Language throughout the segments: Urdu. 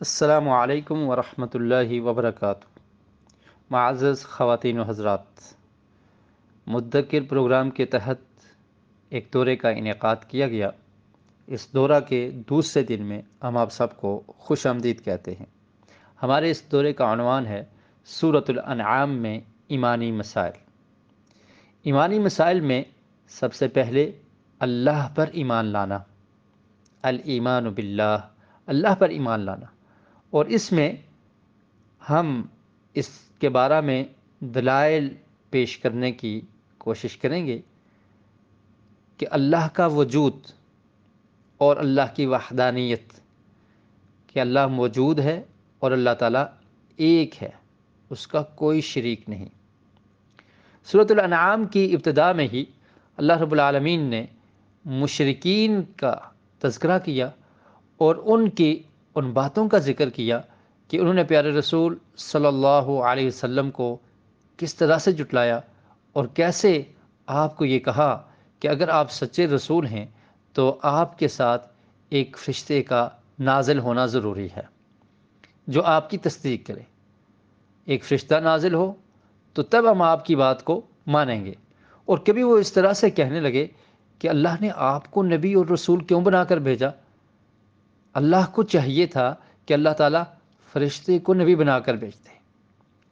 السلام علیکم ورحمۃ اللہ وبرکاتہ۔ معزز خواتین و حضرات، مدکر پروگرام کے تحت ایک دورے کا انعقاد کیا گیا۔ اس دورہ کے دوسرے دن میں ہم آپ سب کو خوش آمدید کہتے ہیں۔ ہمارے اس دورے کا عنوان ہے سورۃ الانعام میں ایمانی مسائل۔ ایمانی مسائل میں سب سے پہلے اللہ پر ایمان لانا، الایمان باللہ، اللہ پر ایمان لانا، اور اس میں ہم اس کے بارے میں دلائل پیش کرنے کی کوشش کریں گے کہ اللہ کا وجود اور اللہ کی وحدانیت، کہ اللہ موجود ہے اور اللہ تعالیٰ ایک ہے، اس کا کوئی شریک نہیں۔ سورۃ الانعام کی ابتدا میں ہی اللہ رب العالمین نے مشرکین کا تذکرہ کیا اور ان باتوں کا ذکر کیا کہ انہوں نے پیارے رسول صلی اللہ علیہ وسلم کو کس طرح سے جھٹلایا اور کیسے آپ کو یہ کہا کہ اگر آپ سچے رسول ہیں تو آپ کے ساتھ ایک فرشتے کا نازل ہونا ضروری ہے جو آپ کی تصدیق کرے۔ ایک فرشتہ نازل ہو تو تب ہم آپ کی بات کو مانیں گے۔ اور کبھی وہ اس طرح سے کہنے لگے کہ اللہ نے آپ کو نبی اور رسول کیوں بنا کر بھیجا؟ اللہ کو چاہیے تھا کہ اللہ تعالیٰ فرشتے کو نبی بنا کر بھیجتے۔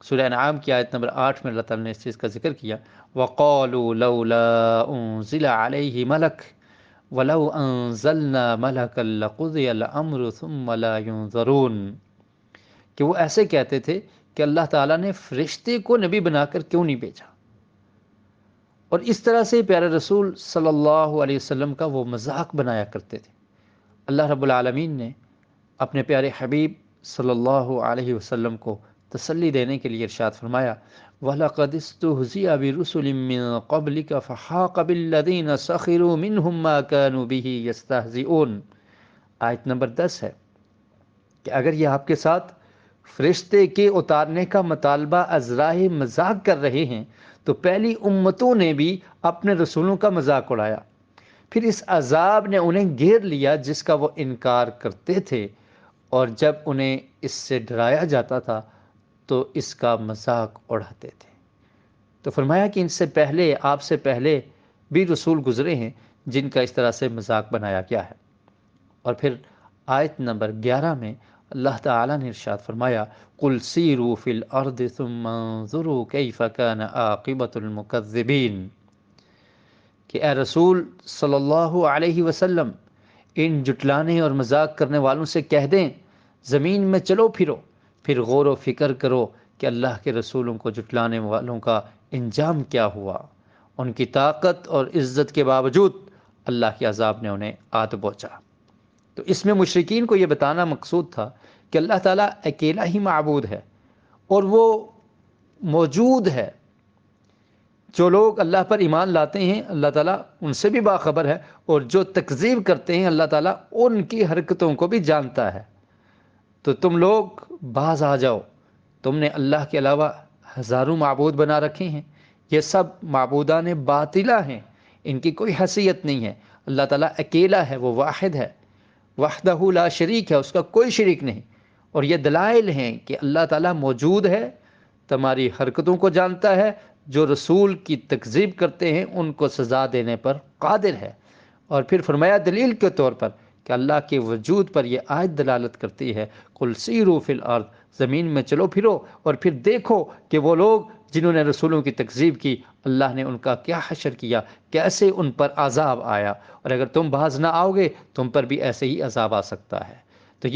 سورہ انعام کی آیت نمبر 8 میں اللہ تعالیٰ نے اس چیز کا ذکر کیا، وَقَالُوا لَوْلَا أُنزِلَ عَلَيْهِ مَلَكٌ وَلَوْ أَنزَلْنَا مَلَكًا لَقُضِيَ الْأَمْرُ ثُمَّ لَا يُنظَرُونَ، کہ وہ ایسے کہتے تھے کہ اللہ تعالیٰ نے فرشتے کو نبی بنا کر کیوں نہیں بھیجا۔ اور اس طرح سے پیارے رسول صلی اللہ علیہ وسلم کا وہ مذاق بنایا کرتے تھے۔ اللہ رب العالمین نے اپنے پیارے حبیب صلی اللہ علیہ وسلم کو تسلی دینے کے لیے ارشاد فرمایا، وَلَقَدِ اسْتُهْزِئَ بِرُسُلٍ مِّن قَبْلِكَ فَحَاقَ بِالَّذِينَ سَخِرُوا مِنْهُم مَّا كَانُوا بِهِ يَسْتَهْزِئُونَ۔ آیت نمبر 10 ہے کہ اگر یہ آپ کے ساتھ فرشتے کے اتارنے کا مطالبہ از راہ مذاق کر رہے ہیں تو پہلی امتوں نے بھی اپنے رسولوں کا مذاق اڑایا، پھر اس عذاب نے انہیں گھیر لیا جس کا وہ انکار کرتے تھے، اور جب انہیں اس سے ڈرایا جاتا تھا تو اس کا مذاق اڑاتے تھے۔ تو فرمایا کہ ان سے پہلے، آپ سے پہلے بھی رسول گزرے ہیں جن کا اس طرح سے مذاق بنایا گیا ہے۔ اور پھر آیت نمبر 11 میں اللہ تعالیٰ نے ارشاد فرمایا، قُلْ سِیرُوا فِی الْأَرْضِ ثُمَّ انظُرُوا کَیْفَ کَانَ عَاقِبَةُ الْمُکَذِّبِینَ، کہ اے رسول صلی اللہ علیہ وسلم، ان جھٹلانے اور مذاق کرنے والوں سے کہہ دیں زمین میں چلو پھرو، پھر غور و فکر کرو کہ اللہ کے رسولوں کو جھٹلانے والوں کا انجام کیا ہوا۔ ان کی طاقت اور عزت کے باوجود اللہ کے عذاب نے انہیں آ پہنچا۔ تو اس میں مشرکین کو یہ بتانا مقصود تھا کہ اللہ تعالیٰ اکیلا ہی معبود ہے اور وہ موجود ہے۔ جو لوگ اللہ پر ایمان لاتے ہیں اللہ تعالیٰ ان سے بھی باخبر ہے، اور جو تکذیب کرتے ہیں اللہ تعالیٰ ان کی حرکتوں کو بھی جانتا ہے۔ تو تم لوگ باز آ جاؤ، تم نے اللہ کے علاوہ ہزاروں معبود بنا رکھے ہیں، یہ سب معبودان باطلہ ہیں، ان کی کوئی حیثیت نہیں ہے۔ اللہ تعالیٰ اکیلا ہے، وہ واحد ہے، وحدہ لا شریک ہے، اس کا کوئی شریک نہیں۔ اور یہ دلائل ہیں کہ اللہ تعالیٰ موجود ہے، تمہاری حرکتوں کو جانتا ہے، جو رسول کی تکذیب کرتے ہیں ان کو سزا دینے پر قادر ہے۔ اور پھر فرمایا دلیل کے طور پر کہ اللہ کے وجود پر یہ آیت دلالت کرتی ہے، قُلْ سِیرُوا فِی الْأَرْضِ، زمین میں چلو پھرو اور پھر دیکھو کہ وہ لوگ جنہوں نے رسولوں کی تکذیب کی اللہ نے ان کا کیا حشر کیا، کیسے ان پر عذاب آیا، اور اگر تم باز نہ آؤ گے تم پر بھی ایسے ہی عذاب آ سکتا ہے۔ تو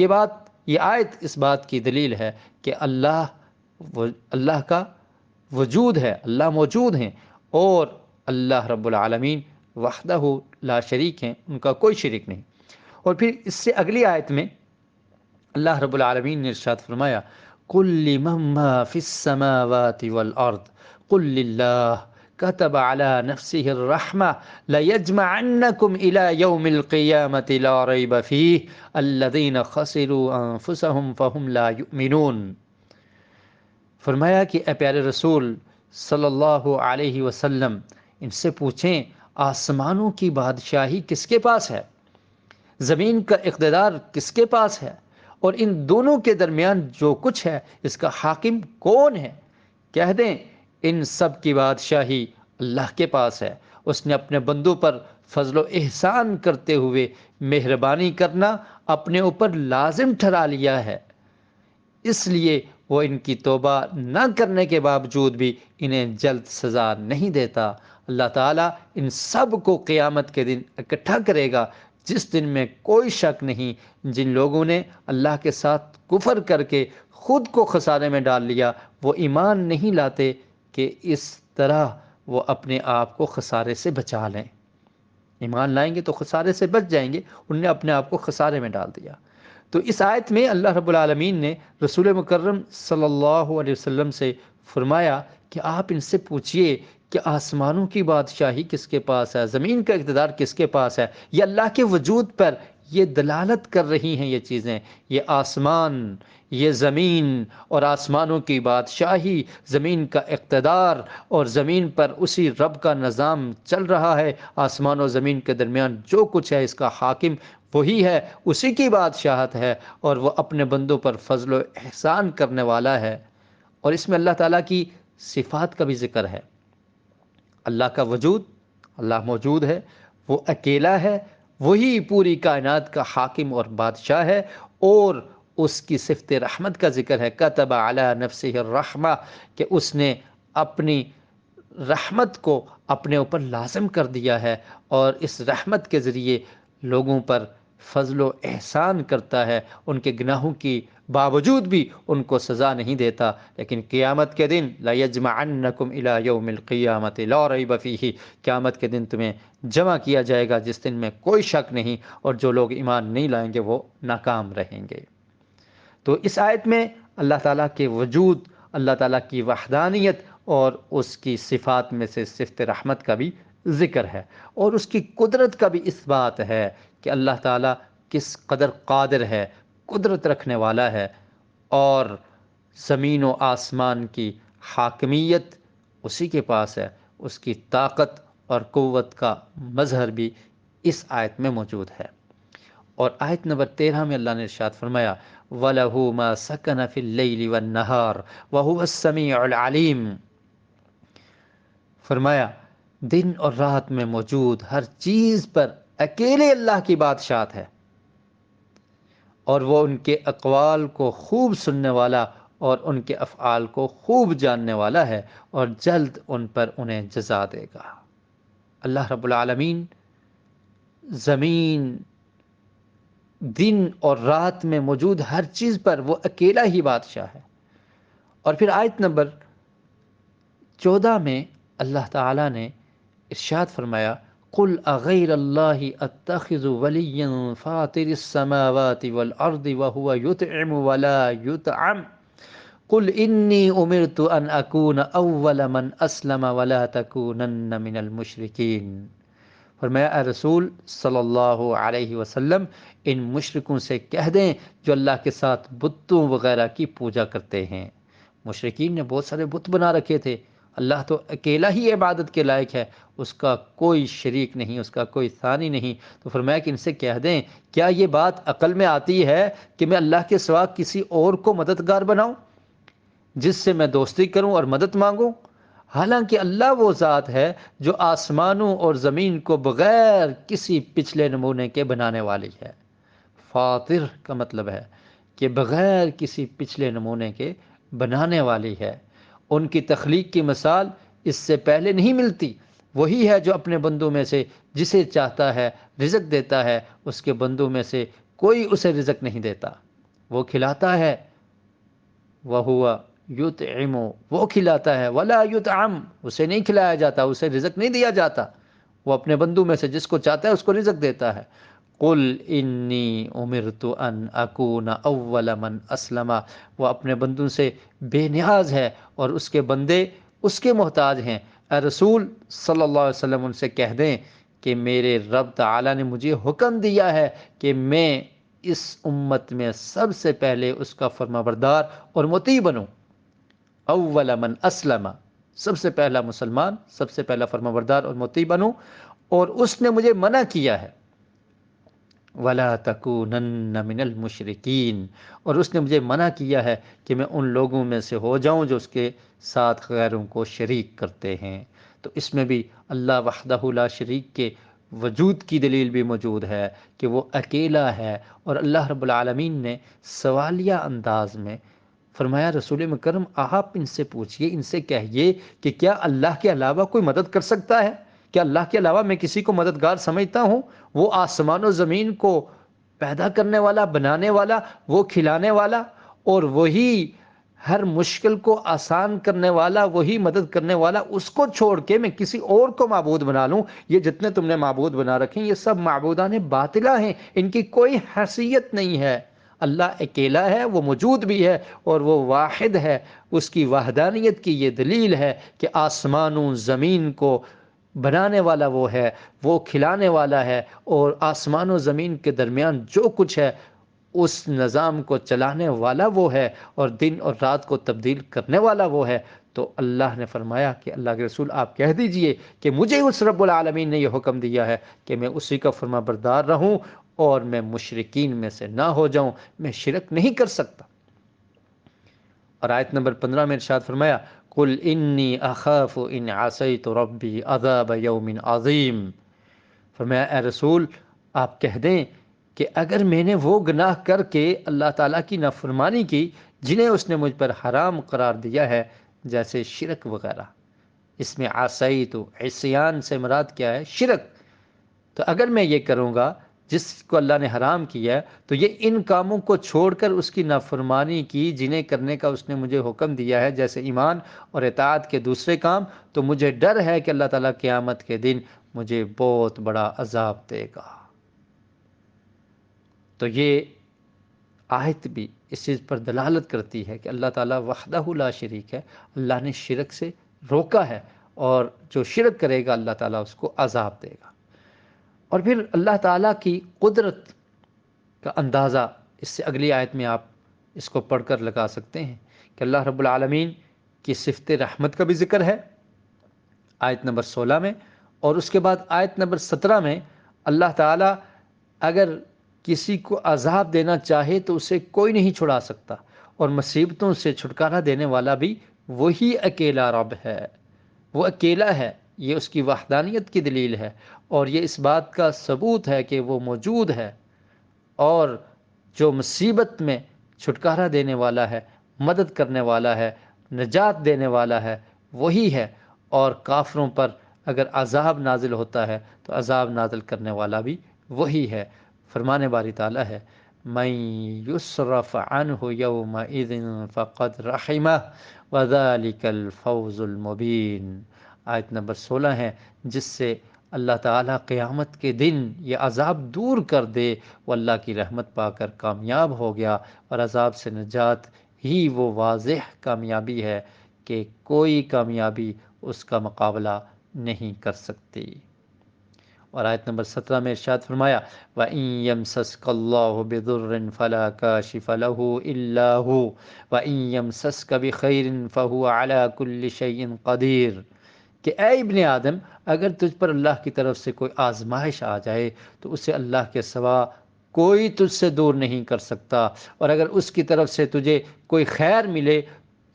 یہ آیت اس بات کی دلیل ہے کہ اللہ کا وجود ہے، اللہ موجود ہیں، اور اللہ رب العالمین وحدہ لا شریک ہیں، ان کا کوئی شریک نہیں۔ اور پھر اس سے اگلی آیت میں اللہ رب العالمین نے ارشاد فرمایا، قُلْ لِمَن مَّا فِی السَّمَاوَاتِ وَالْأَرْضِ قُلْ لِلَّهِ كَتَبَ عَلَى نَفْسِهِ الرَّحْمَةَ لَيَجْمَعَنَّكُمْ إِلَى يَوْمِ الْقِيَامَةِ لَا رَيْبَ فِيهِ الَّذِينَ خَسِرُوا أَنفُسَهُمْ فَهُمْ لَا يُؤْمِنُونَ۔ فرمایا کہ اے پیارے رسول صلی اللہ علیہ وسلم، ان سے پوچھیں آسمانوں کی بادشاہی کس کے پاس ہے، زمین کا اقتدار کس کے پاس ہے، اور ان دونوں کے درمیان جو کچھ ہے اس کا حاکم کون ہے؟ کہہ دیں ان سب کی بادشاہی اللہ کے پاس ہے، اس نے اپنے بندوں پر فضل و احسان کرتے ہوئے مہربانی کرنا اپنے اوپر لازم ٹھہرا لیا ہے، اس لیے وہ ان کی توبہ نہ کرنے کے باوجود بھی انہیں جلد سزا نہیں دیتا۔ اللہ تعالیٰ ان سب کو قیامت کے دن اکٹھا کرے گا، جس دن میں کوئی شک نہیں جن لوگوں نے اللہ کے ساتھ کفر کر کے خود کو خسارے میں ڈال لیا وہ ایمان نہیں لاتے کہ اس طرح وہ اپنے آپ کو خسارے سے بچا لیں۔ ایمان لائیں گے تو خسارے سے بچ جائیں گے، انہوں نے اپنے آپ کو خسارے میں ڈال دیا۔ تو اس آیت میں اللہ رب العالمین نے رسول مکرم صلی اللہ علیہ وسلم سے فرمایا کہ آپ ان سے پوچھئے کہ آسمانوں کی بادشاہی کس کے پاس ہے، زمین کا اقتدار کس کے پاس ہے؟ یہ اللہ کے وجود پر یہ دلالت کر رہی ہیں یہ چیزیں، یہ آسمان، یہ زمین اور آسمانوں کی بادشاہی، زمین کا اقتدار اور زمین پر اسی رب کا نظام چل رہا ہے۔ آسمان و زمین کے درمیان جو کچھ ہے اس کا حاکم وہی ہے، اسی کی بادشاہت ہے، اور وہ اپنے بندوں پر فضل و احسان کرنے والا ہے۔ اور اس میں اللہ تعالیٰ کی صفات کا بھی ذکر ہے، اللہ کا وجود، اللہ موجود ہے، وہ اکیلا ہے، وہی پوری کائنات کا حاکم اور بادشاہ ہے، اور اس کی صفت رحمت کا ذکر ہے، کتب علی نفسہ الرحمہ، کہ اس نے اپنی رحمت کو اپنے اوپر لازم کر دیا ہے، اور اس رحمت کے ذریعے لوگوں پر فضل و احسان کرتا ہے، ان کے گناہوں کی باوجود بھی ان کو سزا نہیں دیتا۔ لیکن قیامت کے دن لَيَجْمَعَنَّكُمْ إِلَى يَوْمِ الْقِيَامَةِ لَا رَيْبَ فِيهِ، قیامت کے دن تمہیں جمع کیا جائے گا جس دن میں کوئی شک نہیں، اور جو لوگ ایمان نہیں لائیں گے وہ ناکام رہیں گے۔ تو اس آیت میں اللہ تعالیٰ کے وجود، اللہ تعالیٰ کی وحدانیت اور اس کی صفات میں سے صفت رحمت کا بھی ذکر ہے، اور اس کی قدرت کا بھی اثبات ہے کہ اللہ تعالیٰ کس قدر قادر ہے، قدرت رکھنے والا ہے، اور زمین و آسمان کی حاکمیت اسی کے پاس ہے، اس کی طاقت اور قوت کا مظہر بھی اس آیت میں موجود ہے۔ اور آیت نمبر 13 میں اللہ نے ارشاد فرمایا وَلَهُ مَا سَكَنَ فِي اللَّيْلِ وَالنَّهَارِ وَهُوَ السَّمِيعُ الْعَلِيمُ، فرمایا دن اور رات میں موجود ہر چیز پر اکیلے اللہ کی بادشاہت ہے، اور وہ ان کے اقوال کو خوب سننے والا اور ان کے افعال کو خوب جاننے والا ہے، اور جلد ان پر انہیں جزا دے گا۔ اللہ رب العالمین زمین، دن اور رات میں موجود ہر چیز پر وہ اکیلا ہی بادشاہ ہے۔ اور پھر آیت نمبر 14 میں اللہ تعالیٰ نے ارشاد فرمایا قُلْ أَغَيْرَ اللَّهِ أَتَّخِذُ وَلِيًّا فَاطِرِ السَّمَاوَاتِ وَالْأَرْضِ وَهُوَ يُطْعِمُ وَلَا يُطْعَمُ قُلْ إِنِّي أُمِرْتُ أَنْ أَكُونَ أَوَّلَ مَنْ أَسْلَمَ وَلَا تَكُونَنَّ مِنَ الْمُشْرِكِينَ۔ فرمایا اے رسول صلی اللہ علیہ وسلم ان مشرکوں سے کہہ دیں جو اللہ کے ساتھ بتوں وغیرہ کی پوجا کرتے ہیں۔ مشرکین نے بہت سارے بت بنا رکھے تھے، اللہ تو اکیلا ہی عبادت کے لائق ہے، اس کا کوئی شریک نہیں، اس کا کوئی ثانی نہیں۔ تو فرمایا کہ ان سے کہہ دیں کیا یہ بات عقل میں آتی ہے کہ میں اللہ کے سوا کسی اور کو مددگار بناؤں جس سے میں دوستی کروں اور مدد مانگوں، حالانکہ اللہ وہ ذات ہے جو آسمانوں اور زمین کو بغیر کسی پچھلے نمونے کے بنانے والی ہے۔ فاطر کا مطلب ہے کہ بغیر کسی پچھلے نمونے کے بنانے والی ہے، ان کی تخلیق کی مثال اس سے پہلے نہیں ملتی۔ وہی ہے جو اپنے بندوں میں سے جسے چاہتا ہے رزق دیتا ہے، اس کے بندوں میں سے کوئی اسے رزق نہیں دیتا، وہ کھلاتا ہے، وَهُوَ یطعم، وہ کھلاتا ہے، ولا یطعم، اسے نہیں کھلایا جاتا، اسے رزق نہیں دیا جاتا، وہ اپنے بندوں میں سے جس کو چاہتا ہے اس کو رزق دیتا ہے۔ قُلْ إِنِّي أُمِرْتُ أَنْ أَكُونَ أَوَّلَ مَنْ أَسْلَمَ، وہ اپنے بندوں سے بے نیاز ہے اور اس کے بندے اس کے محتاج ہیں۔ اے رسول صلی اللہ علیہ وسلم ان سے کہہ دیں کہ میرے رب تعالیٰ نے مجھے حکم دیا ہے کہ میں اس امت میں سب سے پہلے اس کا فرمانبردار اور مطیع بنوں۔ اول من اسلم، سب سے پہلا مسلمان، سب سے پہلا فرمانبردار اور مطیع بنوں، اور اس نے مجھے منع کیا ہے وَلَا تَكُونَنَّ مِنَ الْمُشْرِكِينَ، اور اس نے مجھے منع کیا ہے کہ میں ان لوگوں میں سے ہو جاؤں جو اس کے ساتھ غیروں کو شریک کرتے ہیں۔ تو اس میں بھی اللہ وحدہ لا شریک کے وجود کی دلیل بھی موجود ہے کہ وہ اکیلا ہے، اور اللہ رب العالمین نے سوالیہ انداز میں فرمایا رسول مکرم آپ ان سے پوچھئے، ان سے کہیے کہ کیا اللہ کے علاوہ کوئی مدد کر سکتا ہے؟ کیا اللہ کے علاوہ میں کسی کو مددگار سمجھتا ہوں؟ وہ آسمان و زمین کو پیدا کرنے والا، بنانے والا، وہ کھلانے والا، اور وہی ہر مشکل کو آسان کرنے والا، وہی مدد کرنے والا، اس کو چھوڑ کے میں کسی اور کو معبود بنا لوں؟ یہ جتنے تم نے معبود بنا رکھے ہیں یہ سب معبودان باطلہ ہیں، ان کی کوئی حیثیت نہیں ہے۔ اللہ اکیلا ہے، وہ موجود بھی ہے اور وہ واحد ہے، اس کی وحدانیت کی یہ دلیل ہے کہ آسمانوں زمین کو بنانے والا وہ ہے، وہ کھلانے والا ہے، اور آسمان و زمین کے درمیان جو کچھ ہے اس نظام کو چلانے والا وہ ہے، اور دن اور رات کو تبدیل کرنے والا وہ ہے۔ تو اللہ نے فرمایا کہ اللہ کے رسول آپ کہہ دیجئے کہ مجھے اس رب العالمین نے یہ حکم دیا ہے کہ میں اسی کا فرما بردار رہوں اور میں مشرکین میں سے نہ ہو جاؤں، میں شرک نہیں کر سکتا۔ اور آیت نمبر 15 میں ارشاد فرمایا قُلْ إِنِّي أَخَافُ إِنْ عَصَيْتُ رَبِّي عَذَابَ يَوْمٍ عَظِيمٍ، فرمایا اے رسول آپ کہہ دیں کہ اگر میں نے وہ گناہ کر کے اللہ تعالیٰ کی نافرمانی کی جنہیں اس نے مجھ پر حرام قرار دیا ہے، جیسے شرک وغیرہ، اس میں عصیت عصیان سے مراد کیا ہے؟ شرک۔ تو اگر میں یہ کروں گا جس کو اللہ نے حرام کیا ہے، تو یہ ان کاموں کو چھوڑ کر اس کی نافرمانی کی جنہیں کرنے کا اس نے مجھے حکم دیا ہے، جیسے ایمان اور اطاعت کے دوسرے کام، تو مجھے ڈر ہے کہ اللہ تعالیٰ قیامت کے دن مجھے بہت بڑا عذاب دے گا۔ تو یہ آیت بھی اس چیز پر دلالت کرتی ہے کہ اللہ تعالیٰ وحدہ لا شریک ہے، اللہ نے شرک سے روکا ہے، اور جو شرک کرے گا اللہ تعالیٰ اس کو عذاب دے گا۔ اور پھر اللہ تعالیٰ کی قدرت کا اندازہ اس سے اگلی آیت میں آپ اس کو پڑھ کر لگا سکتے ہیں کہ اللہ رب العالمین کی صفت رحمت کا بھی ذکر ہے آیت نمبر 16 میں، اور اس کے بعد آیت نمبر 17 میں اللہ تعالیٰ اگر کسی کو عذاب دینا چاہے تو اسے کوئی نہیں چھڑا سکتا، اور مصیبتوں سے چھٹکارا دینے والا بھی وہی اکیلا رب ہے، وہ اکیلا ہے۔ یہ اس کی وحدانیت کی دلیل ہے، اور یہ اس بات کا ثبوت ہے کہ وہ موجود ہے، اور جو مصیبت میں چھٹکارا دینے والا ہے، مدد کرنے والا ہے، نجات دینے والا ہے، وہی ہے۔ اور کافروں پر اگر عذاب نازل ہوتا ہے تو عذاب نازل کرنے والا بھی وہی ہے۔ فرمان باری تعالیٰ ہے مَن يُصْرَفْ عَنْهُ يَوْمَئِذٍ فَقَدْ رَحِمَهُ وَذَلِكَ الْفَوْزُ الْمُبِينُ، آیت نمبر 16 ہے، جس سے اللہ تعالیٰ قیامت کے دن یہ عذاب دور کر دے وہ اللہ کی رحمت پا کر کامیاب ہو گیا، اور عذاب سے نجات ہی وہ واضح کامیابی ہے کہ کوئی کامیابی اس کا مقابلہ نہیں کر سکتی۔ اور آیت نمبر 17 میں ارشاد فرمایا وَإِن يَمْسَسْكَ اللَّهُ بِضُرٍّ فَلَا كَاشِفَ لَهُ إِلَّا هُوَ وَإِن يَمْسَسْكَ بِخَيْرٍ فَهُوَ عَلَى كُلِّ شَيْءٍ قَدِيرٌ، کہ اے ابن آدم اگر تجھ پر اللہ کی طرف سے کوئی آزمائش آ جائے تو اسے اللہ کے سوا کوئی تجھ سے دور نہیں کر سکتا، اور اگر اس کی طرف سے تجھے کوئی خیر ملے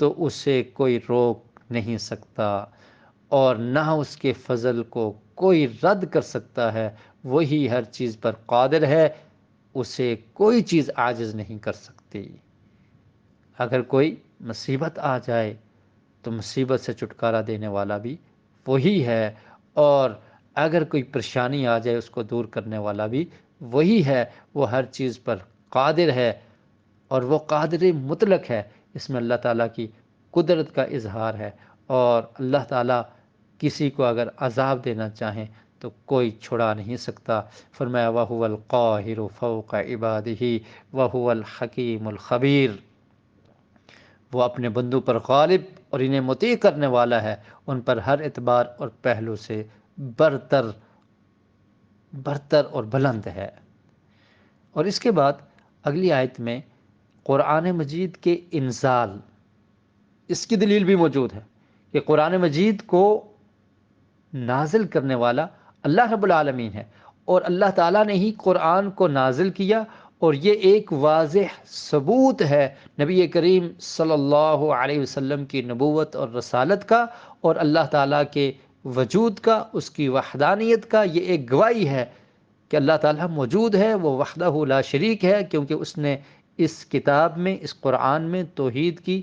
تو اسے کوئی روک نہیں سکتا، اور نہ اس کے فضل کو کوئی رد کر سکتا ہے، وہی ہر چیز پر قادر ہے، اسے کوئی چیز عاجز نہیں کر سکتی۔ اگر کوئی مصیبت آ جائے تو مصیبت سے چھٹکارا دینے والا بھی وہی ہے، اور اگر کوئی پریشانی آ جائے اس کو دور کرنے والا بھی وہی ہے، وہ ہر چیز پر قادر ہے، اور وہ قادر مطلق ہے۔ اس میں اللہ تعالیٰ کی قدرت کا اظہار ہے، اور اللہ تعالیٰ کسی کو اگر عذاب دینا چاہیں تو کوئی چھڑا نہیں سکتا۔ فرمایا وَهُوَ الْقَاهِرُ فَوْقَ عِبَادِهِ وَهُوَ الْحَكِيمُ الْخَبِيرُ، وہ اپنے بندوں پر غالب اور انہیں مطیع کرنے والا ہے، ان پر ہر اعتبار اور پہلو سے برتر اور بلند ہے۔ اور اس کے بعد اگلی آیت میں قرآن مجید کے انزال، اس کی دلیل بھی موجود ہے کہ قرآن مجید کو نازل کرنے والا اللہ رب العالمین ہے، اور اللہ تعالیٰ نے ہی قرآن کو نازل کیا، اور یہ ایک واضح ثبوت ہے نبی کریم صلی اللہ علیہ وسلم کی نبوت اور رسالت کا، اور اللہ تعالیٰ کے وجود کا، اس کی وحدانیت کا۔ یہ ایک گواہی ہے کہ اللہ تعالیٰ موجود ہے، وہ وحدہ لا شریک ہے، کیونکہ اس نے اس کتاب میں، اس قرآن میں توحید کی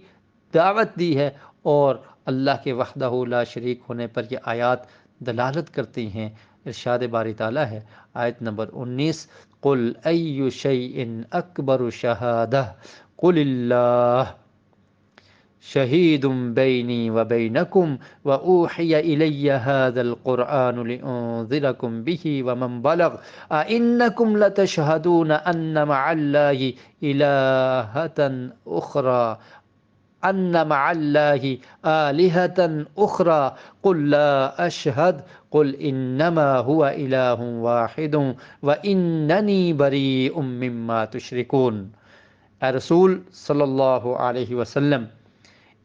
دعوت دی ہے، اور اللہ کے وحدہ لا شریک ہونے پر یہ آیات دلالت کرتی ہیں۔ ارشاد باری تعالیٰ ہے آیت نمبر 19، قل ای شیء اکبر شہادہ قل اللہ شہید بینی وبینکم وأوحی الی هذا القرآن لأنذرکم به ومن بلغ أئنکم لتشہدون ان مع اللہ الہۃ اخری آلہة اخری قل لا اشہد قل انما هو الہ واحد واننی بریء مما تشرکون۔ اے رسول صلی اللہ علیہ وسلم،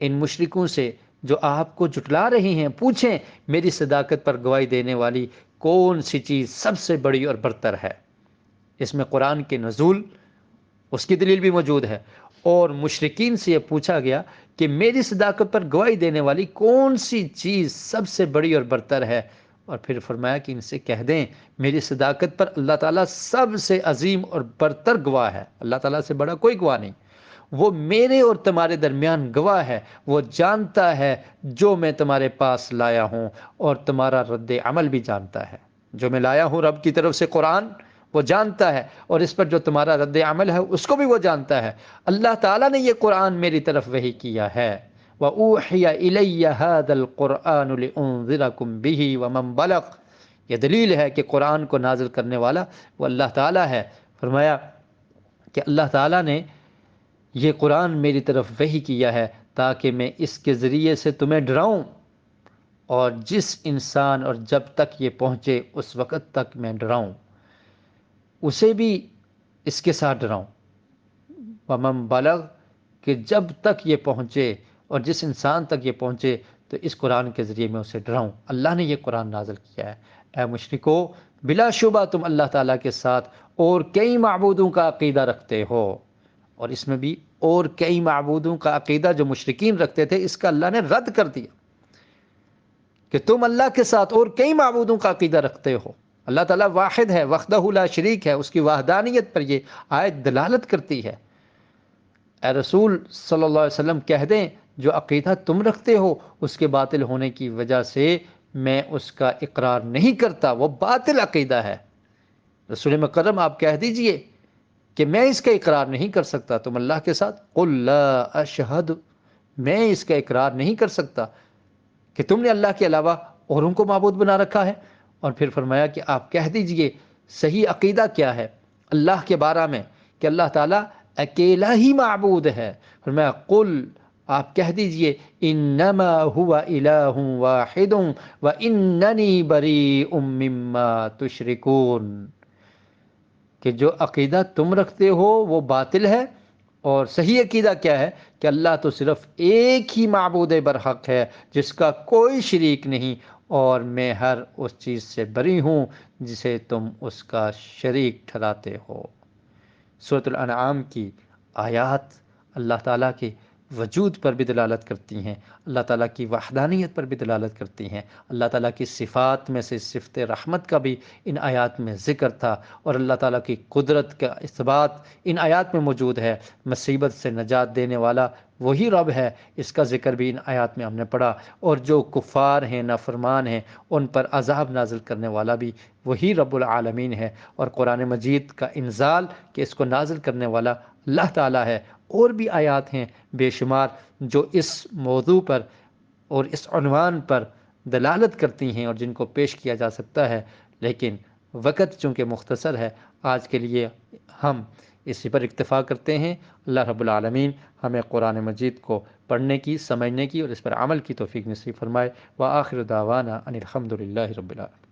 ان مشرکوں سے جو آپ کو جھٹلا رہے ہیں پوچھیں، میری صداقت پر گواہی دینے والی کون سی چیز سب سے بڑی اور برتر ہے؟ اس میں قرآن کے نزول، اس کی دلیل بھی موجود ہے، اور مشرکین سے یہ پوچھا گیا کہ میری صداقت پر گواہی دینے والی کون سی چیز سب سے بڑی اور برتر ہے، اور پھر فرمایا کہ ان سے کہہ دیں میری صداقت پر اللہ تعالیٰ سب سے عظیم اور برتر گواہ ہے، اللہ تعالیٰ سے بڑا کوئی گواہ نہیں، وہ میرے اور تمہارے درمیان گواہ ہے، وہ جانتا ہے جو میں تمہارے پاس لایا ہوں، اور تمہارا رد عمل بھی جانتا ہے۔ جو میں لایا ہوں رب کی طرف سے قرآن، وہ جانتا ہے، اور اس پر جو تمہارا رد عمل ہے اس کو بھی وہ جانتا ہے۔ اللہ تعالیٰ نے یہ قرآن میری طرف وحی کیا ہے، وَأُوحِيَ إِلَيَّ هَذَا الْقُرْآنُ لِأُنذِرَكُم بِهِ وَمَن بَلَغَ۔ یہ دلیل ہے کہ قرآن کو نازل کرنے والا وہ اللہ تعالیٰ ہے۔ فرمایا کہ اللہ تعالیٰ نے یہ قرآن میری طرف وحی کیا ہے تاکہ میں اس کے ذریعے سے تمہیں ڈراؤں، اور جس انسان اور جب تک یہ پہنچے اس وقت تک میں ڈراؤں، اسے بھی اس کے ساتھ ڈراؤں۔ ومن بلغ، کہ جب تک یہ پہنچے اور جس انسان تک یہ پہنچے تو اس قرآن کے ذریعے میں اسے ڈراؤں۔ اللہ نے یہ قرآن نازل کیا ہے۔ اے مشرکو، بلا شبہ تم اللہ تعالیٰ کے ساتھ اور کئی معبودوں کا عقیدہ رکھتے ہو، اور اس میں بھی اور کئی معبودوں کا عقیدہ جو مشرکین رکھتے تھے، اس کا اللہ نے رد کر دیا کہ تم اللہ کے ساتھ اور کئی معبودوں کا عقیدہ رکھتے ہو۔ اللہ تعالیٰ واحد ہے، وحدہ لا شریک ہے، اس کی وحدانیت پر یہ آیت دلالت کرتی ہے۔ اے رسول صلی اللہ علیہ وسلم کہہ دیں جو عقیدہ تم رکھتے ہو اس کے باطل ہونے کی وجہ سے میں اس کا اقرار نہیں کرتا، وہ باطل عقیدہ ہے۔ رسول مکرم آپ کہہ دیجئے کہ میں اس کا اقرار نہیں کر سکتا، تم اللہ کے ساتھ قل لا اشہد، میں اس کا اقرار نہیں کر سکتا کہ تم نے اللہ کے علاوہ اوروں کو معبود بنا رکھا ہے۔ اور پھر فرمایا کہ آپ کہہ دیجئے صحیح عقیدہ کیا ہے اللہ کے بارے میں، کہ اللہ تعالیٰ اکیلا ہی معبود ہے۔ فرمایا قل، آپ کہہ دیجئے انما هو الہ واحد واننی بریء مما تشرکون، کہ جو عقیدہ تم رکھتے ہو وہ باطل ہے، اور صحیح عقیدہ کیا ہے کہ اللہ تو صرف ایک ہی معبود برحق ہے جس کا کوئی شریک نہیں، اور میں ہر اس چیز سے بری ہوں جسے تم اس کا شریک ٹھہراتے ہو۔ سورۃ الانعام کی آیات اللہ تعالیٰ کے وجود پر بھی دلالت کرتی ہیں، اللہ تعالیٰ کی وحدانیت پر بھی دلالت کرتی ہیں، اللہ تعالیٰ کی صفات میں سے صفت رحمت کا بھی ان آیات میں ذکر تھا، اور اللہ تعالیٰ کی قدرت کا اثبات ان آیات میں موجود ہے۔ مصیبت سے نجات دینے والا وہی رب ہے، اس کا ذکر بھی ان آیات میں ہم نے پڑھا، اور جو کفار ہیں، نافرمان ہیں، ان پر عذاب نازل کرنے والا بھی وہی رب العالمین ہے، اور قرآن مجید کا انزال کہ اس کو نازل کرنے والا اللہ تعالیٰ ہے۔ اور بھی آیات ہیں بے شمار جو اس موضوع پر اور اس عنوان پر دلالت کرتی ہیں اور جن کو پیش کیا جا سکتا ہے، لیکن وقت چونکہ مختصر ہے، آج کے لیے ہم اسی پر اکتفا کرتے ہیں۔ اللہ رب العالمین ہمیں قرآن مجید کو پڑھنے کی، سمجھنے کی اور اس پر عمل کی توفیق نصیب فرمائے۔ وآخر دعوانا ان الحمد للہ رب العالمین۔